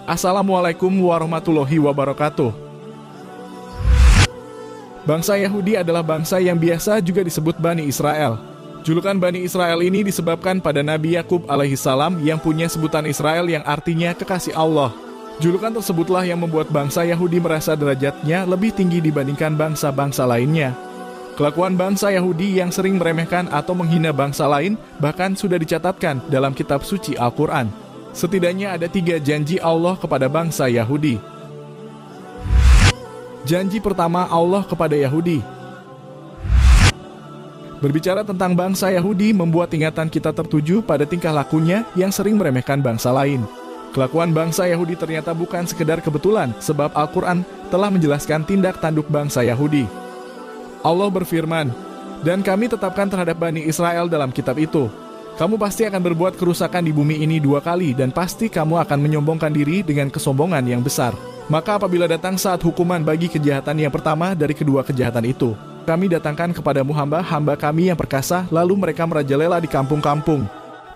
Assalamualaikum warahmatullahi wabarakatuh. Bangsa Yahudi adalah bangsa yang biasa juga disebut Bani Israel. Julukan Bani Israel ini disebabkan pada Nabi Yakub alaihissalam yang punya sebutan Israel yang artinya kekasih Allah. Julukan tersebutlah yang membuat bangsa Yahudi merasa derajatnya lebih tinggi dibandingkan bangsa-bangsa lainnya. Kelakuan bangsa Yahudi yang sering meremehkan atau menghina bangsa lain bahkan sudah dicatatkan dalam kitab suci Al-Quran. Setidaknya ada 3 janji Allah kepada bangsa Yahudi. Janji pertama Allah kepada Yahudi. Berbicara tentang bangsa Yahudi membuat ingatan kita tertuju pada tingkah lakunya yang sering meremehkan bangsa lain. Kelakuan bangsa Yahudi ternyata bukan sekedar kebetulan, sebab Al-Quran telah menjelaskan tindak tanduk bangsa Yahudi. Allah berfirman, "Dan kami tetapkan terhadap Bani Israel dalam kitab itu, kamu pasti akan berbuat kerusakan di bumi ini 2 kali dan pasti kamu akan menyombongkan diri dengan kesombongan yang besar. Maka apabila datang saat hukuman bagi kejahatan yang pertama dari kedua kejahatan itu, kami datangkan kepadamu hamba-hamba kami yang perkasa, lalu mereka merajalela di kampung-kampung.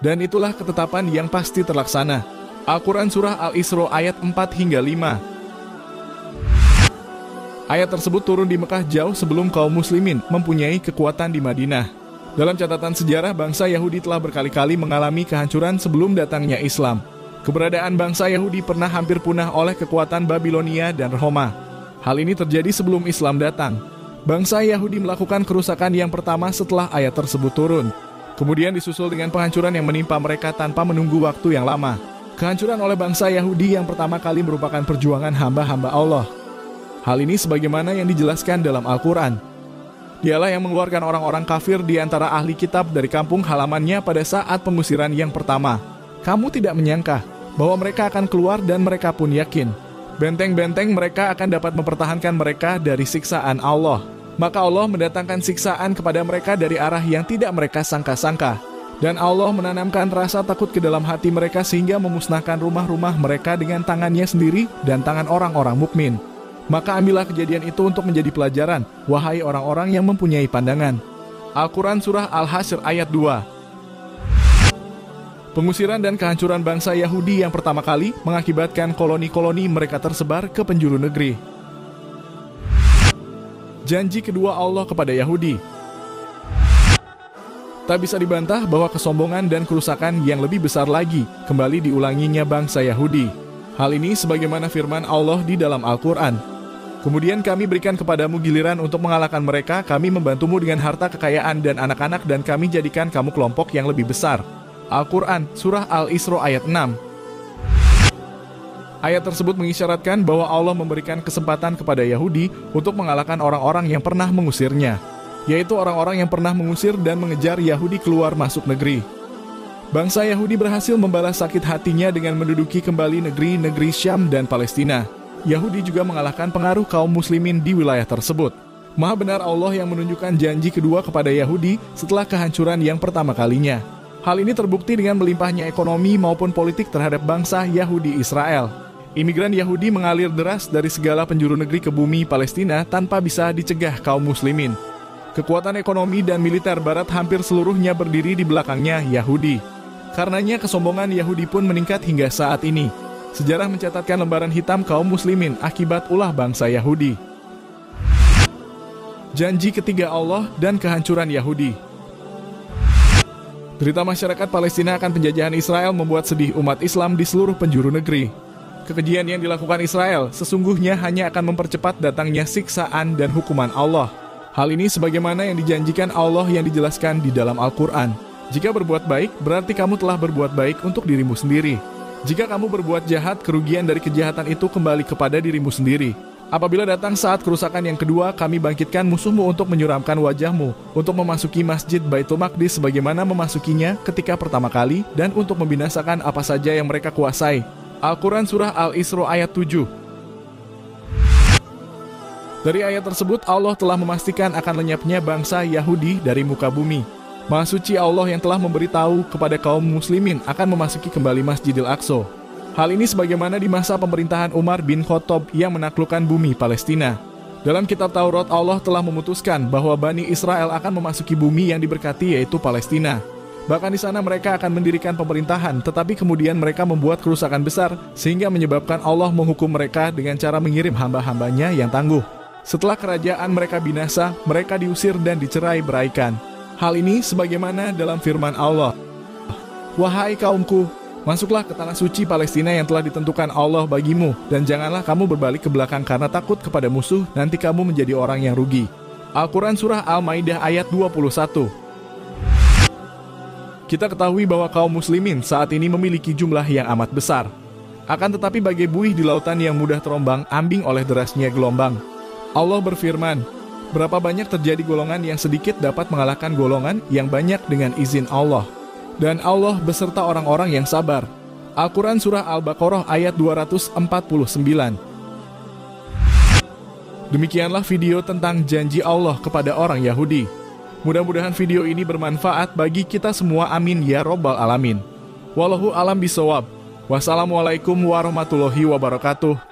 Dan itulah ketetapan yang pasti terlaksana." Al-Quran Surah Al-Isra ayat 4 hingga 5. Ayat tersebut turun di Mekah jauh sebelum kaum muslimin mempunyai kekuatan di Madinah. Dalam catatan sejarah, bangsa Yahudi telah berkali-kali mengalami kehancuran sebelum datangnya Islam. Keberadaan bangsa Yahudi pernah hampir punah oleh kekuatan Babilonia dan Roma. Hal ini terjadi sebelum Islam datang. Bangsa Yahudi melakukan kerusakan yang pertama setelah ayat tersebut turun. Kemudian disusul dengan penghancuran yang menimpa mereka tanpa menunggu waktu yang lama. Kehancuran oleh bangsa Yahudi yang pertama kali merupakan perjuangan hamba-hamba Allah. Hal ini sebagaimana yang dijelaskan dalam Al-Quran. Dialah yang mengeluarkan orang-orang kafir di antara ahli kitab dari kampung halamannya pada saat pengusiran yang pertama. Kamu tidak menyangka bahwa mereka akan keluar dan mereka pun yakin. Benteng-benteng mereka akan dapat mempertahankan mereka dari siksaan Allah. Maka Allah mendatangkan siksaan kepada mereka dari arah yang tidak mereka sangka-sangka. Dan Allah menanamkan rasa takut ke dalam hati mereka sehingga memusnahkan rumah-rumah mereka dengan tangannya sendiri dan tangan orang-orang mukmin. Maka ambillah kejadian itu untuk menjadi pelajaran, wahai orang-orang yang mempunyai pandangan. Al-Quran Surah Al-Hasyr ayat 2. Pengusiran dan kehancuran bangsa Yahudi yang pertama kali mengakibatkan koloni-koloni mereka tersebar ke penjuru negeri. Janji kedua Allah kepada Yahudi. Tak bisa dibantah bahwa kesombongan dan kerusakan yang lebih besar lagi kembali diulanginya bangsa Yahudi. Hal ini sebagaimana firman Allah di dalam Al-Quran. Kemudian kami berikan kepadamu giliran untuk mengalahkan mereka, kami membantumu dengan harta kekayaan dan anak-anak dan kami jadikan kamu kelompok yang lebih besar. Al-Quran Surah Al-Isra ayat 6. Ayat tersebut mengisyaratkan bahwa Allah memberikan kesempatan kepada Yahudi untuk mengalahkan orang-orang yang pernah mengusirnya, yaitu orang-orang yang pernah mengusir dan mengejar Yahudi keluar masuk negeri. Bangsa Yahudi berhasil membalas sakit hatinya dengan menduduki kembali negeri-negeri Syam dan Palestina. Yahudi juga mengalahkan pengaruh kaum muslimin di wilayah tersebut. Maha benar Allah yang menunjukkan janji kedua kepada Yahudi setelah kehancuran yang pertama kalinya. Hal ini terbukti dengan melimpahnya ekonomi maupun politik terhadap bangsa Yahudi Israel. Imigran Yahudi mengalir deras dari segala penjuru negeri ke bumi Palestina tanpa bisa dicegah kaum muslimin. Kekuatan ekonomi dan militer barat hampir seluruhnya berdiri di belakangnya Yahudi. Karenanya kesombongan Yahudi pun meningkat hingga saat ini. Sejarah mencatatkan lembaran hitam kaum muslimin akibat ulah bangsa Yahudi. Janji ketiga Allah dan kehancuran Yahudi. Derita masyarakat Palestina akan penjajahan Israel membuat sedih umat Islam di seluruh penjuru negeri. Kekejian yang dilakukan Israel sesungguhnya hanya akan mempercepat datangnya siksaan dan hukuman Allah. Hal ini sebagaimana yang dijanjikan Allah yang dijelaskan di dalam Al-Quran. Jika berbuat baik, berarti kamu telah berbuat baik untuk dirimu sendiri. Jika kamu berbuat jahat, kerugian dari kejahatan itu kembali kepada dirimu sendiri. Apabila datang saat kerusakan yang kedua, kami bangkitkan musuhmu untuk menyuramkan wajahmu, untuk memasuki Masjid Baitul Maqdis sebagaimana memasukinya ketika pertama kali, dan untuk membinasakan apa saja yang mereka kuasai. Al-Quran Surah Al-Isra ayat 7. Dari ayat tersebut, Allah telah memastikan akan lenyapnya bangsa Yahudi dari muka bumi. Maha suci Allah yang telah memberitahu kepada kaum muslimin akan memasuki kembali Masjidil Aqsa. Hal ini sebagaimana di masa pemerintahan Umar bin Khattab yang menaklukkan bumi Palestina. Dalam kitab Taurat, Allah telah memutuskan bahwa Bani Israel akan memasuki bumi yang diberkati yaitu Palestina. Bahkan di sana mereka akan mendirikan pemerintahan, tetapi kemudian mereka membuat kerusakan besar, sehingga menyebabkan Allah menghukum mereka dengan cara mengirim hamba-hambanya yang tangguh. Setelah kerajaan mereka binasa, mereka diusir dan dicerai beraikan. Hal ini sebagaimana dalam firman Allah, "Wahai kaumku, masuklah ke tanah suci Palestina yang telah ditentukan Allah bagimu, dan janganlah kamu berbalik ke belakang karena takut kepada musuh, nanti kamu menjadi orang yang rugi." Al-Quran Surah Al-Maidah ayat 21. Kita ketahui bahwa kaum muslimin saat ini memiliki jumlah yang amat besar. Akan tetapi bagai buih di lautan yang mudah terombang-ambing oleh derasnya gelombang. Allah berfirman, berapa banyak terjadi golongan yang sedikit dapat mengalahkan golongan yang banyak dengan izin Allah. Dan Allah beserta orang-orang yang sabar. Al-Quran Surah Al-Baqarah ayat 249. Demikianlah video tentang janji Allah kepada orang Yahudi. Mudah-mudahan video ini bermanfaat bagi kita semua, amin ya robbal alamin. Wallahu alam bisawab. Wassalamualaikum warahmatullahi wabarakatuh.